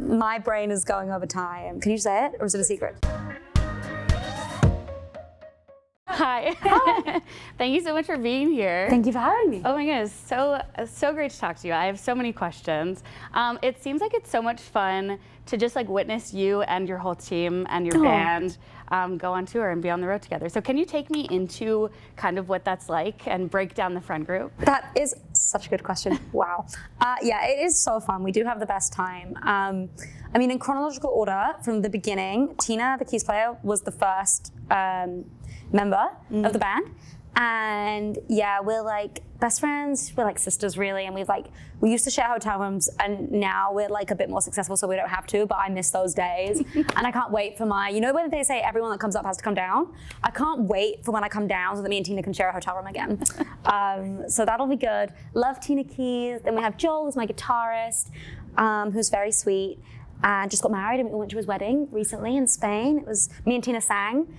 my brain is going over time. Can you say it, or is it a secret? Hi. Thank you so much for being here. Thank you for having me. Oh my goodness, so great to talk to you. I have so many questions. It seems like it's so much fun to just like witness you and your whole team and your band go on tour and be on the road together. So can you take me into kind of what that's like and break down the friend group? That is such a good question. Wow. Yeah, it is so fun. We do have the best time. I mean, in chronological order, from the beginning, Tina, the keys player, was the first member of the band. And yeah, we're like best friends, we're like sisters really, and we used to share hotel rooms, and now we're like a bit more successful so we don't have to, but I miss those days. And I can't wait for you know when they say everyone that comes up has to come down? I can't wait for when I come down so that me and Tina can share a hotel room again. So that'll be good. Love Tina Keys. Then we have Joel, who's my guitarist, who's very sweet, and just got married, and we went to his wedding recently in Spain. It was me and Tina sang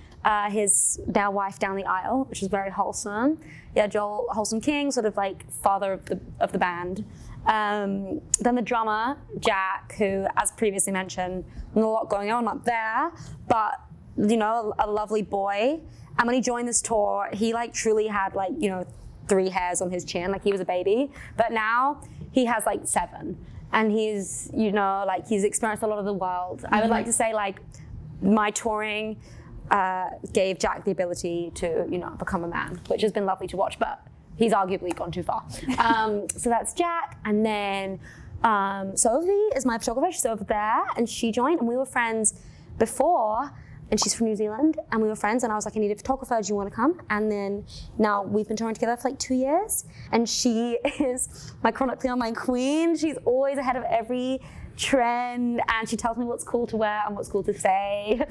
his now wife down the aisle, which is very wholesome. Yeah, Joel Wholesome King, sort of like father of the band. Then the drummer, Jack, who, as previously mentioned, not a lot going on up there, but you know, a lovely boy. And when he joined this tour, he like truly had like, you know, 3 hairs on his chin, like he was a baby. But now he has like 7. And he's, you know, like he's experienced a lot of the world. I would like to say like my touring gave Jack the ability to, you know, become a man, which has been lovely to watch, but he's arguably gone too far. So that's Jack. And then Sophie is my photographer. She's over there, and she joined, and we were friends before, and she's from New Zealand, and we were friends, and I was like, I need a photographer, do you want to come? And then now we've been touring together for like 2 years, and she is my chronically online queen. She's always ahead of every trend, and she tells me what's cool to wear and what's cool to say.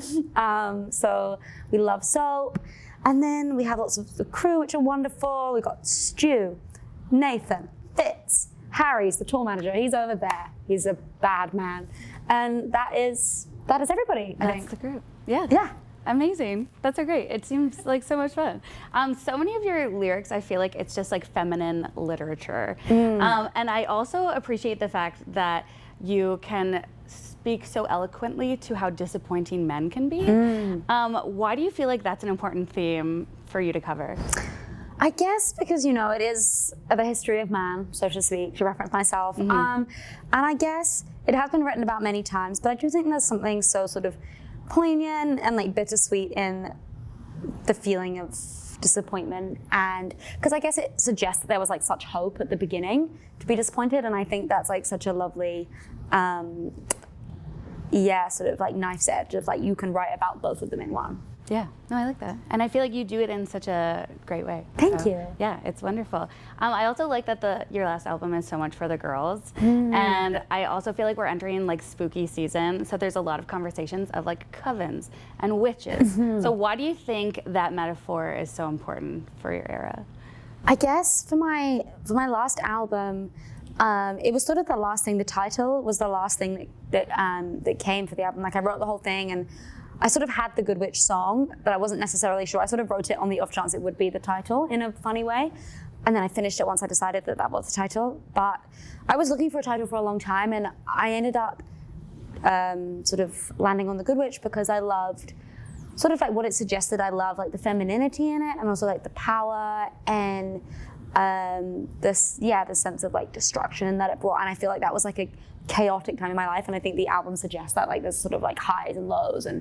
So we love soap. And then we have lots of the crew, which are wonderful. We've got Stu, Nathan, Fitz, Harry's the tour manager. He's over there. He's a bad man. And that is everybody, I think. That's the group. Yeah. Yeah. Amazing. That's so great. It seems like so much fun. So many of your lyrics, I feel like it's just like feminine literature. And I also appreciate the fact that you can speak so eloquently to how disappointing men can be. Why do you feel like that's an important theme for you to cover? I guess because, you know, it is the history of man, so to speak, to reference myself. And I guess it has been written about many times, but I do think there's something so sort of poignant and like bittersweet in the feeling of disappointment, and because I guess it suggests that there was like such hope at the beginning to be disappointed, and I think that's like such a lovely sort of like knife's edge of like you can write about both of them in one. Yeah, no, I like that. And I feel like you do it in such a great way. Thank you. Yeah, it's wonderful. I also like that your last album is so much for the girls. And I also feel like we're entering like spooky season. So there's a lot of conversations of like covens and witches. So why do you think that metaphor is so important for your era? I guess for my last album, it was sort of the last thing. The title was the last thing that came for the album. Like I wrote the whole thing, and I sort of had the Good Witch song, but I wasn't necessarily sure. I sort of wrote it on the off chance it would be the title in a funny way. And then I finished it once I decided that that was the title. But I was looking for a title for a long time, and I ended up sort of landing on the Good Witch because I loved sort of like what it suggested. I love like the femininity in it, and also like the power and the sense of like destruction that it brought. And I feel like that was like a chaotic time in my life, and I think the album suggests that like there's sort of like highs and lows and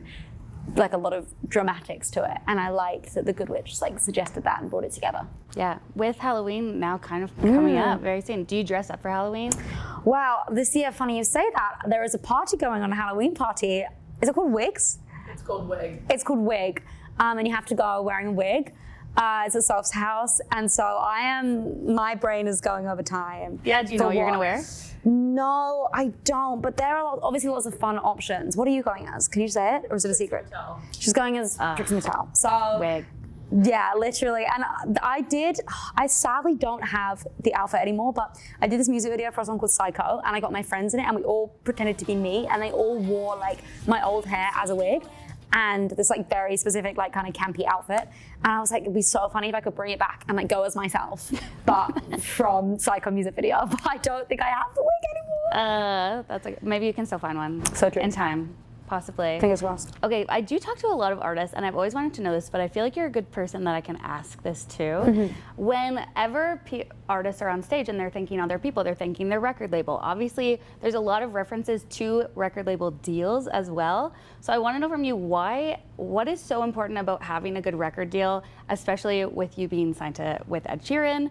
like a lot of dramatics to it, and I liked that the Good Witch like suggested that and brought it together. Yeah, with Halloween now kind of coming up very soon, do you dress up for Halloween? Wow, this year, funny you say that, there is a party going on, a Halloween party. Is it called Wigs? It's called Wig. It's called Wig, and you have to go wearing a wig. It's at Soph's house, and so my brain is going over time. Yeah, do you know what you're gonna wear? No, I don't, but there are obviously lots of fun options. What are you going as? Can you say it, or is it a secret? Mattel. She's going as Trixie Mattel. So, Wig. Yeah, literally. And I sadly don't have the outfit anymore, but I did this music video for a song called Psycho, and I got my friends in it, and we all pretended to be me, and they all wore like my old hair as a wig, and this like very specific like kind of campy outfit. And I was like, it'd be so funny if I could bring it back and like go as myself, but from Psycho music video. But I don't think I have the wig anymore. That's like, maybe you can still find one. So true. In time, possibly. Fingers crossed. Okay, I do talk to a lot of artists, and I've always wanted to know this, but I feel like you're a good person that I can ask this to. Whenever artists are on stage and they're thanking other people, they're thanking their record label. Obviously, there's a lot of references to record label deals as well. So I want to know from you what is so important about having a good record deal, especially with you being signed with Ed Sheeran?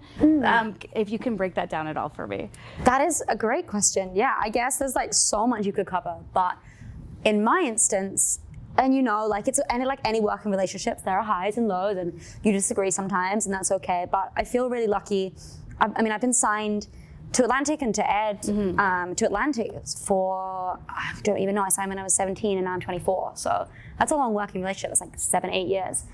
If you can break that down at all for me. That is a great question. Yeah, I guess there's like so much you could cover, but in my instance, and you know, like any working relationships, there are highs and lows, and you disagree sometimes, and that's okay. But I feel really lucky. I mean, I've been signed to Atlantic and to Ed, to Atlantic for, I don't even know, I signed when I was 17 and now I'm 24. So that's a long working relationship. It's like 7-8 years.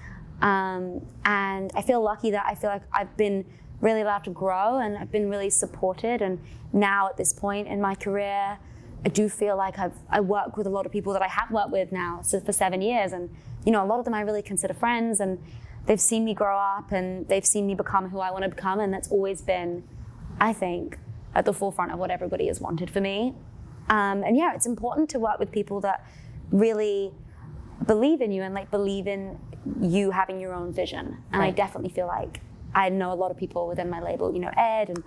And I feel lucky that I feel like I've been really allowed to grow and I've been really supported. And now at this point in my career, I do feel like I work with a lot of people that I have worked with now for 7 years. And, you know, a lot of them I really consider friends, and they've seen me grow up and they've seen me become who I want to become. And that's always been, I think, at the forefront of what everybody has wanted for me. And yeah, it's important to work with people that really believe in you and like believe in you having your own vision. And right. I definitely feel like I know a lot of people within my label, you know, Ed, and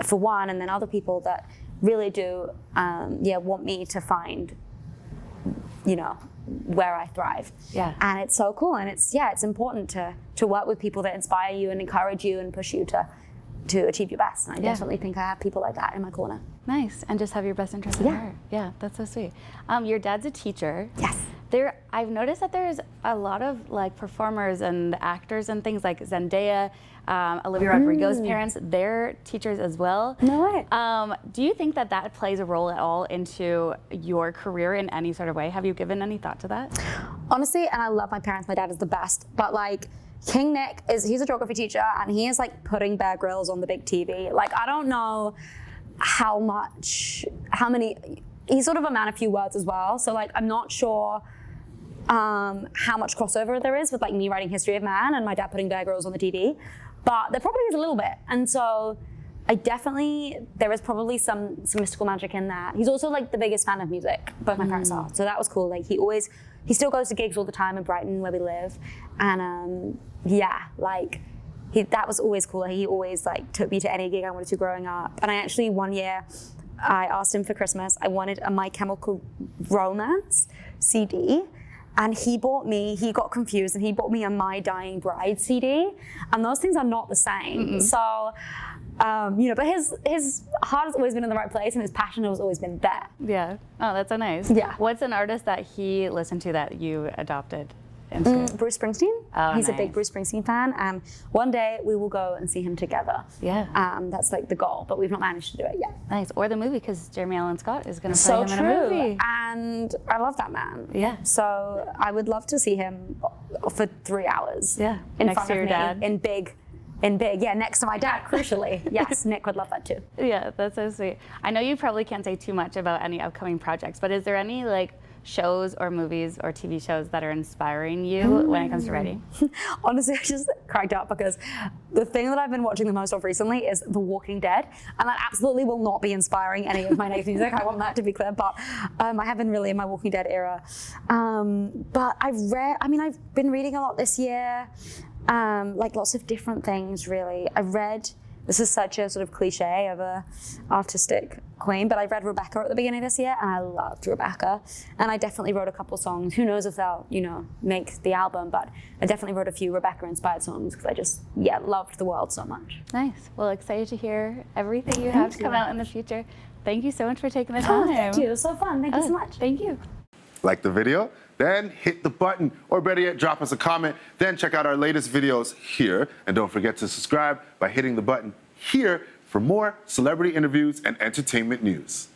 for one, and then other people that really do, want me to find, you know, where I thrive. Yeah. And it's so cool. And it's important to work with people that inspire you and encourage you and push you to achieve your best. And I definitely think I have people like that in my corner. Nice. And just have your best interest at heart. Yeah, that's so sweet. Your dad's a teacher. Yes. I've noticed that there's a lot of like performers and actors and things like Zendaya, Olivia Rodrigo's parents, they're teachers as well. No way. Do you think that plays a role at all into your career in any sort of way? Have you given any thought to that? Honestly, and I love my parents, my dad is the best, but like King Nick he's a geography teacher and he is like putting Bear Grylls on the big TV. Like I don't know how many, he's sort of a man of few words as well. So like I'm not sure how much crossover there is with like me writing History of Man and my dad putting Bear Grylls on the TV, but there probably is a little bit. And so there is probably some mystical magic in that. He's also like the biggest fan of music, both my parents are. So that was cool. Like he still goes to gigs all the time in Brighton where we live. And that was always cool. He always like took me to any gig I wanted to growing up. And I actually one year, I asked him for Christmas, I wanted a My Chemical Romance CD. And he got confused and he bought me a My Dying Bride CD. And those things are not the same. So, but his heart has always been in the right place and his passion has always been there. Yeah. Oh, that's so nice. Yeah. What's an artist that he listened to that you adopted? Bruce Springsteen. Oh, He's nice. a big Bruce Springsteen fan. One day we will go and see him together. Yeah. That's like the goal, but we've not managed to do it yet. Nice. Or the movie, because Jeremy Allen Scott is going to play him in a movie. And I love that man. Yeah. So I would love to see him for 3 hours. Yeah. In next front to of your me, dad. in big, yeah, next to my dad, crucially. Yes, Nick would love that too. Yeah, that's so sweet. I know you probably can't say too much about any upcoming projects, but is there any like shows or movies or TV shows that are inspiring you when it comes to writing? Honestly, I just cracked up because the thing that I've been watching the most of recently is The Walking Dead, and that absolutely will not be inspiring any of my next music. I want that to be clear, but I have been really in my Walking Dead era. But I've been reading a lot this year, like lots of different things really. This is such a sort of cliche of a artistic queen, but I read Rebecca at the beginning of this year and I loved Rebecca. And I definitely wrote a couple songs. Who knows if they'll, make the album, but I definitely wrote a few Rebecca inspired songs because I just, loved the world so much. Nice. Well, excited to hear everything you have to come out in the future. Thank you so much for taking the time. Oh, thank you. It was so fun. Thank you so much. Thank you. Like the video? Then hit the button, or better yet, drop us a comment. Then check out our latest videos here. And don't forget to subscribe by hitting the button here for more celebrity interviews and entertainment news.